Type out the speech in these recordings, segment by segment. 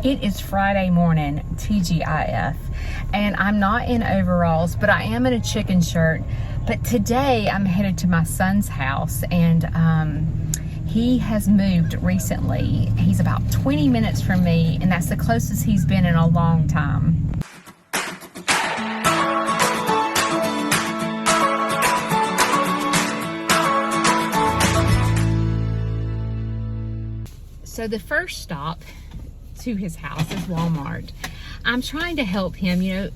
It is Friday morning, TGIF, and I'm not in overalls, but I am in a chicken shirt. But today I'm headed to my son's house, and he has moved recently. He's about 20 minutes from me, and that's the closest he's been in a long time. So the first stop to his house is Walmart. I'm trying to help him. You know,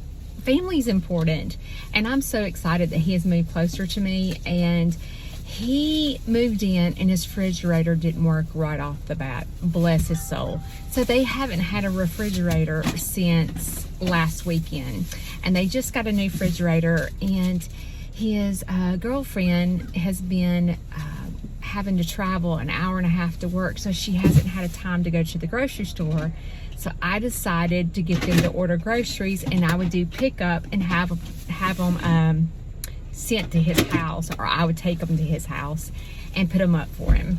family's important, and I'm so excited that he has moved closer to me. And he moved in and his refrigerator didn't work right off the bat. Bless his soul. So they haven't had a refrigerator since last weekend, and they just got a new refrigerator. And his girlfriend has been having to travel an hour and a half to work, so she hasn't had a time to go to the grocery store. So I decided to get them to order groceries, and I would do pickup and have them sent to his house, or I would take them to his house and put them up for him.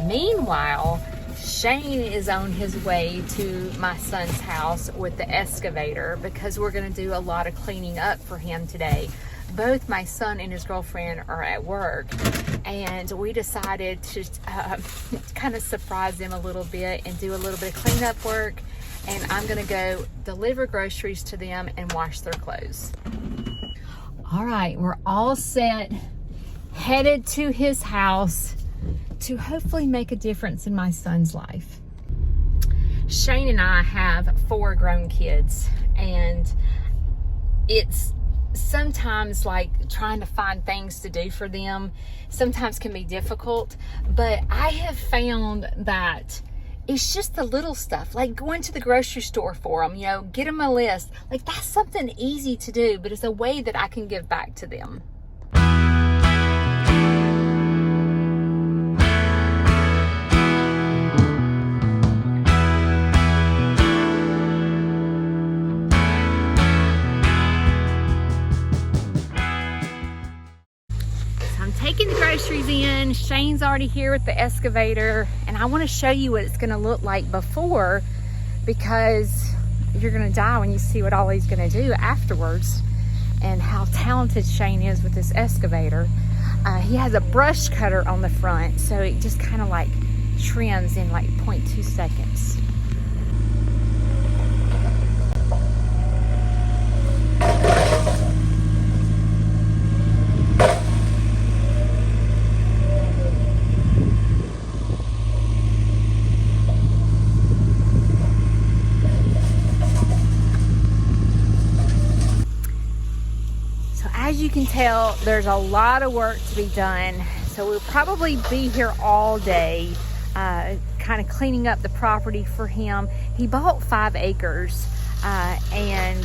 Meanwhile, Shane is on his way to my son's house with the excavator because we're going to do a lot of cleaning up for him today. Both my son and his girlfriend are at work, and we decided to kind of surprise them a little bit and do a little bit of cleanup work. And I'm gonna go deliver groceries to them and wash their clothes. All right, we're all set, headed to his house to hopefully make a difference in my son's life. Shane and I have 4 grown kids, and it's sometimes like trying to find things to do for them sometimes can be difficult, but I have found that it's just the little stuff, like going to the grocery store for them, you know, get them a list. Like, that's something easy to do, but it's a way that I can give back to them. Taking the groceries in. Shane's already here with the excavator, and I want to show you what it's going to look like before, because you're going to die when you see what all he's going to do afterwards and how talented Shane is with this excavator. He has a brush cutter on the front, so it just kind of like trims in like 0.2 seconds. As you can tell, there's a lot of work to be done, so we'll probably be here all day kind of cleaning up the property for him. He bought 5 acres, and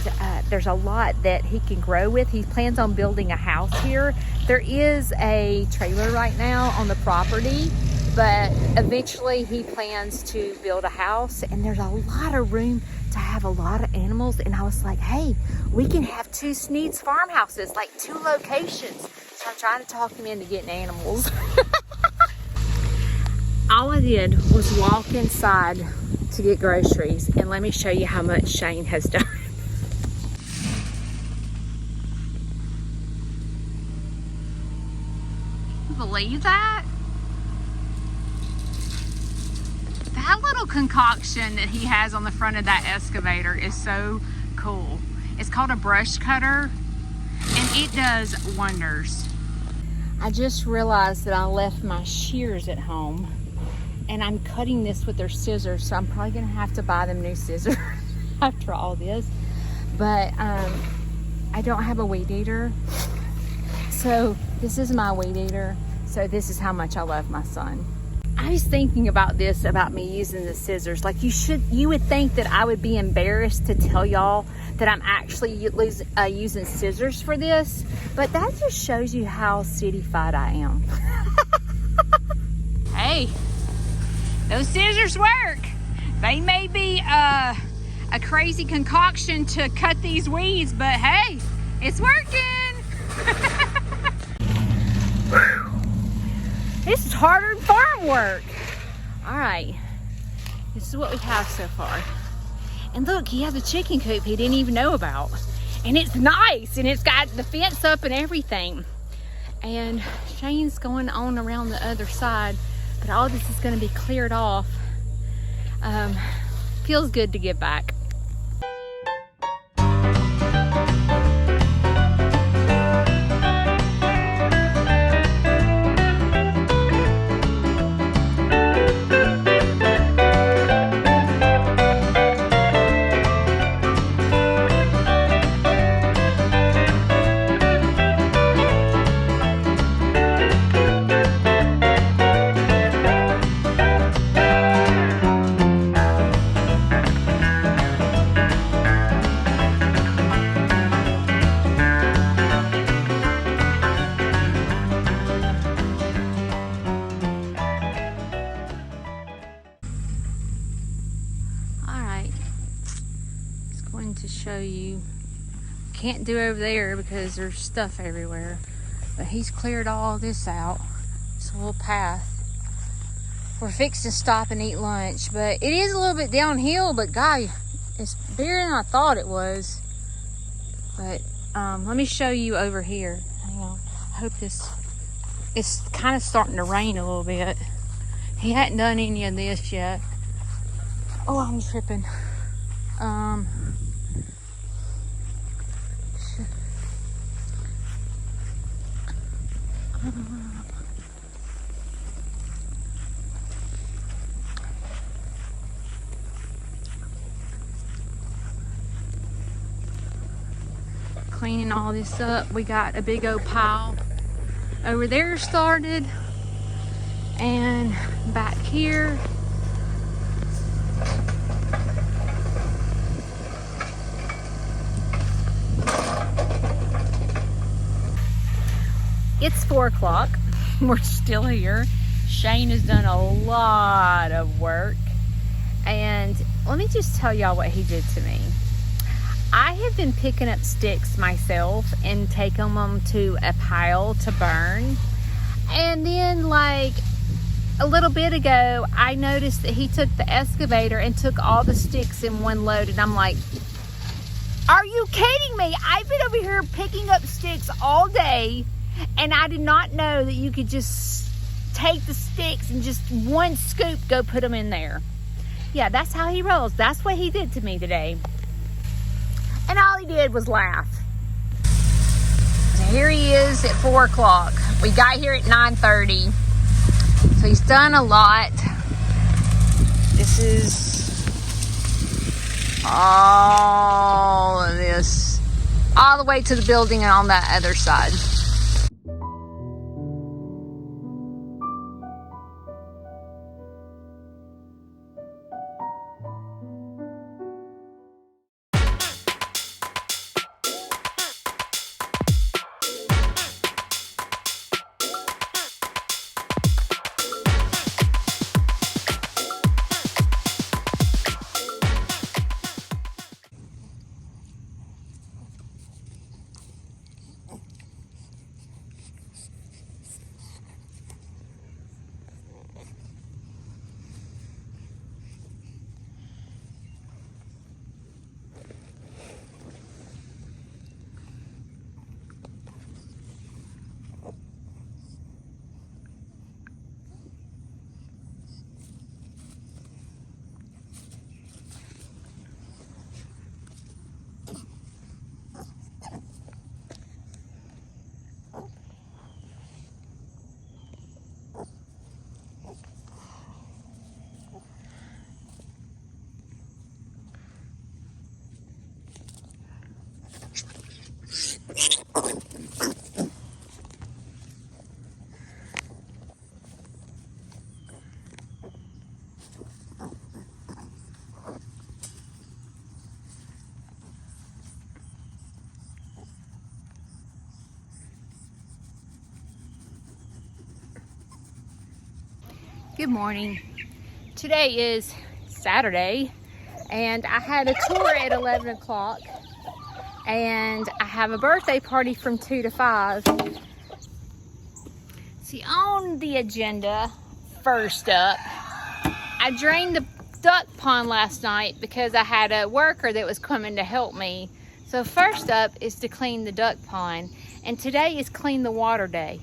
there's a lot that he can grow with. He plans on building a house here. There is a trailer right now on the property, but eventually he plans to build a house, and there's a lot of room to have a lot of animals. And I was like, hey, we can have 2 Snead's farmhouses, like 2 locations. So I'm trying to talk him into getting animals. All I did was walk inside to get groceries, and let me show you how much Shane has done. You believe that? That little concoction that he has on the front of that excavator is so cool. It's called a brush cutter, and it does wonders. I just realized that I left my shears at home, and I'm cutting this with their scissors, so I'm probably gonna have to buy them new scissors after all this. But I don't have a weed eater, so this is my weed eater. So this is how much I love my son. I was thinking about this, about me using the scissors. Like, you would think that I would be embarrassed to tell y'all that I'm actually using scissors for this, but that just shows you how city-fied I am. Hey, those scissors work. They may be a crazy concoction to cut these weeds, but hey, it's working. This is harder than farm work. All right, this is what we have so far. And look, he has a chicken coop he didn't even know about. And it's nice, and it's got the fence up and everything. And Shane's going on around the other side, but all this is going to be cleared off. Feels good to get back. To show you, can't do over there because there's stuff everywhere, but he's cleared all this out. It's a little path. We're fixed to stop and eat lunch, but it is a little bit downhill, but guy, it's bigger than I thought it was. But let me show you over here. Hang on. I hope it's kind of starting to rain a little bit. He hadn't done any of this yet. Oh, I'm tripping. Cleaning all this up. We got a big old pile over there started, and back here it's 4 o'clock. We're still here. Shane has done a lot of work, and let me just tell y'all what he did to me. I have been picking up sticks myself and taking them to a pile to burn, and then like a little bit ago I noticed that he took the excavator and took all the sticks in one load, and I'm like, are you kidding me? I've been over here picking up sticks all day, and I did not know that you could just take the sticks and just one scoop go put them in there. Yeah, that's how he rolls. That's what he did to me today. And all he did was laugh. So here he is at 4 o'clock. We got here at 9:30. So he's done a lot. This is all of this, all the way to the building and on that other side. Good morning. Today is Saturday, and I had a tour at 11 o'clock, and I have a birthday party from 2 to 5. See, on the agenda, first up, I drained the duck pond last night because I had a worker that was coming to help me. So first up is to clean the duck pond, and today is clean the water day.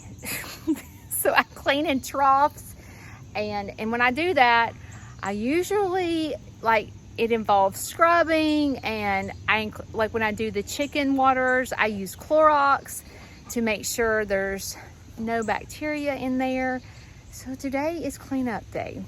So I clean in troughs, and when I do that, I usually, like, it involves scrubbing, and like when I do the chicken waters, I use Clorox to make sure there's no bacteria in there. So today is cleanup day.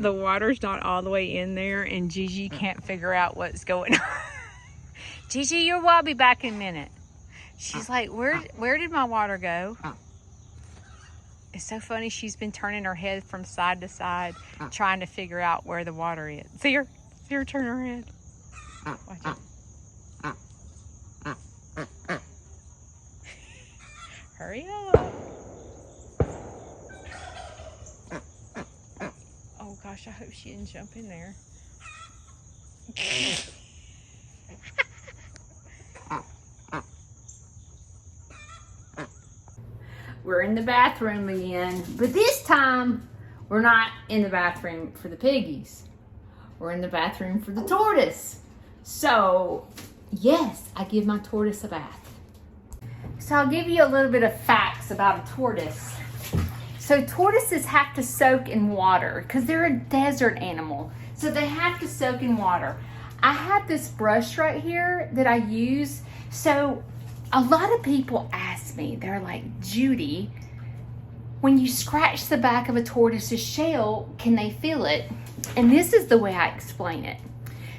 The water's not all the way in there, and Gigi can't figure out what's going on. Gigi, I'll be back in a minute. She's like, where did my water go? It's so funny. She's been turning her head from side to side, trying to figure out where the water is. See her turn her head. Watch it. Hurry up. Oh gosh, I hope she didn't jump in there. We're in the bathroom again, but this time we're not in the bathroom for the piggies. We're in the bathroom for the tortoise. So yes, I give my tortoise a bath. So I'll give you a little bit of facts about a tortoise. So tortoises have to soak in water because they're a desert animal. So they have to soak in water. I have this brush right here that I use. So a lot of people ask me, they're like, Judy, when you scratch the back of a tortoise's shell, can they feel it? And this is the way I explain it.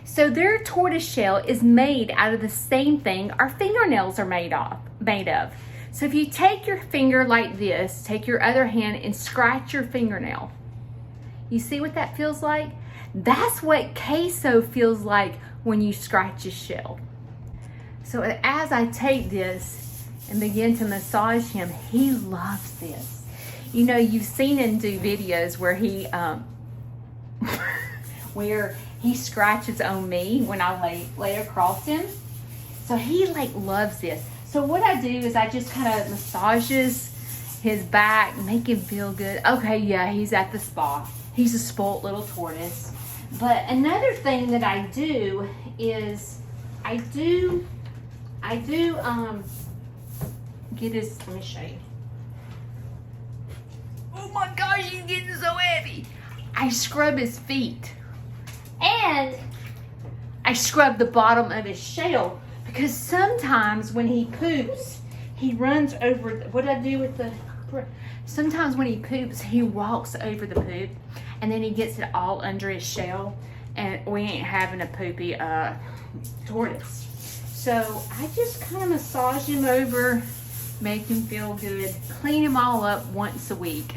So their tortoise shell is made out of the same thing our fingernails are made of. So if you take your finger like this, take your other hand and scratch your fingernail. You see what that feels like? That's what queso feels like when you scratch his shell. So as I take this and begin to massage him, he loves this. You know, you've seen him do videos where he scratches on me when I lay across him. So he loves this. So what I do is I just kind of massages his back, make him feel good. Okay, yeah, he's at the spa. He's a spoiled little tortoise. But another thing that I do is I do get his, let me show you. Oh my gosh, he's getting so heavy. I scrub his feet. And I scrub the bottom of his shell. Because sometimes when he poops, he runs over, sometimes when he poops, he walks over the poop, and then he gets it all under his shell, and we ain't having a poopy tortoise. So I just kind of massage him over, make him feel good, clean him all up once a week.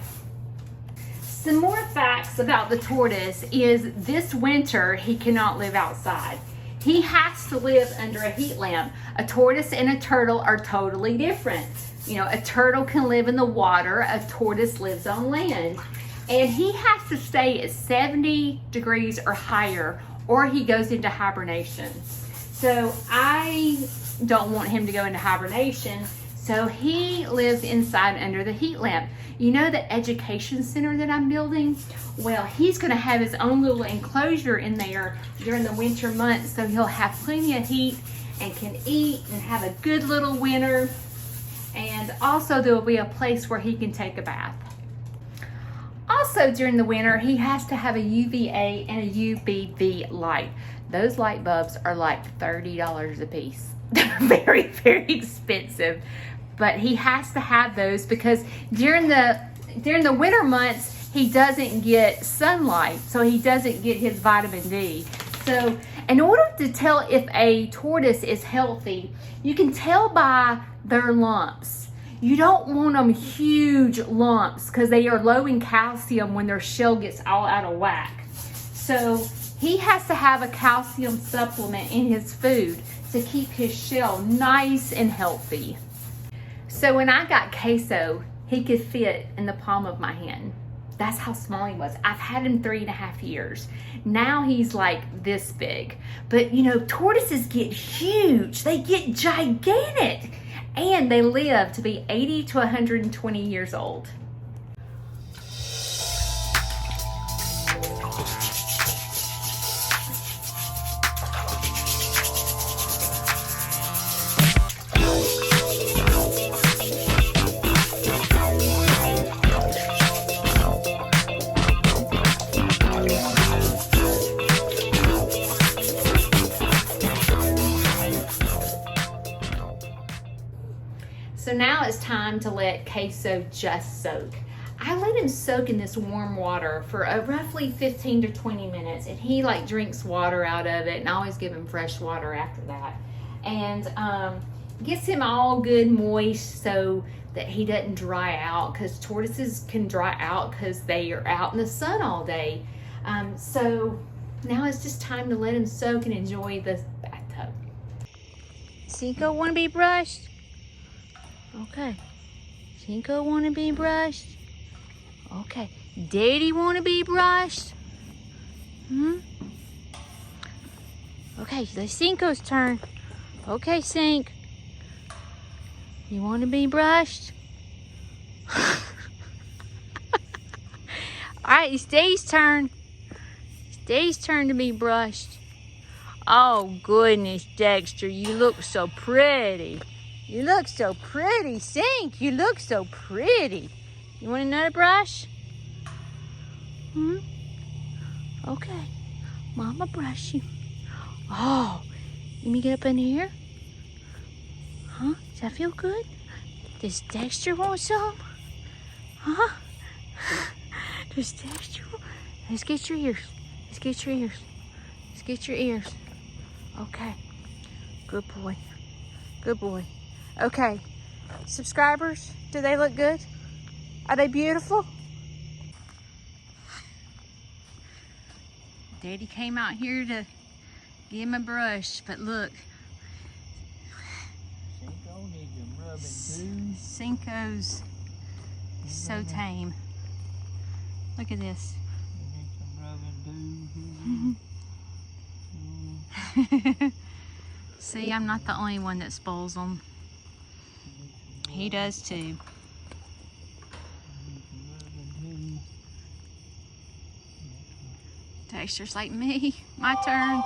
Some more facts about the tortoise is this winter, he cannot live outside. He has to live under a heat lamp. A tortoise and a turtle are totally different. You know, a turtle can live in the water, a tortoise lives on land. And he has to stay at 70 degrees or higher, or he goes into hibernation. So I don't want him to go into hibernation, so he lives inside under the heat lamp. You know the education center that I'm building? Well, he's going to have his own little enclosure in there during the winter months, so he'll have plenty of heat and can eat and have a good little winter. And also there will be a place where he can take a bath. Also during the winter, he has to have a UVA and a UVB light. Those light bulbs are like $30 a piece. They're very, very expensive. But he has to have those because during the winter months, he doesn't get sunlight, so he doesn't get his vitamin D. So in order to tell if a tortoise is healthy, you can tell by their lumps. You don't want them huge lumps because they are low in calcium when their shell gets all out of whack. So He has to have a calcium supplement in his food to keep his shell nice and healthy. So when I got Queso, he could fit in the palm of my hand. That's how small he was. I've had him 3.5 years. Now he's like this big. But you know, tortoises get huge. They get gigantic. And they live to be 80 to 120 years old. So now it's time to let Queso just soak. I let him soak in this warm water for roughly 15 to 20 minutes, and he like drinks water out of it, and I always give him fresh water after that. And gets him all good moist so that he doesn't dry out, because tortoises can dry out because they are out in the sun all day. So now it's just time to let him soak and enjoy the bathtub. Cinco want to be brushed? Okay. Cinco want to be brushed? Okay. Daddy want to be brushed? Okay, it's Cinco's turn. Okay, Cinc. You want to be brushed? Alright, it's Daddy's turn. It's Daddy's turn to be brushed. Oh, goodness, Dexter, you look so pretty. You look so pretty, Cinc. You look so pretty. You want another brush? Okay. Mama brush you. Oh, let me get up in here. Huh? Does that feel good? Does Dexter want some? Huh? Does Dexter want... Let's get your ears. Let's get your ears. Let's get your ears. Okay. Good boy. Good boy. Okay, subscribers, do they look good? Are they beautiful? Daddy came out here to give him a brush, but look. Cinco needs some rubbing too. Cinco's so tame. Look at this. You need some rubbing too. See, I'm not the only one that spoils them. He does too. Dexter's like me. My turn.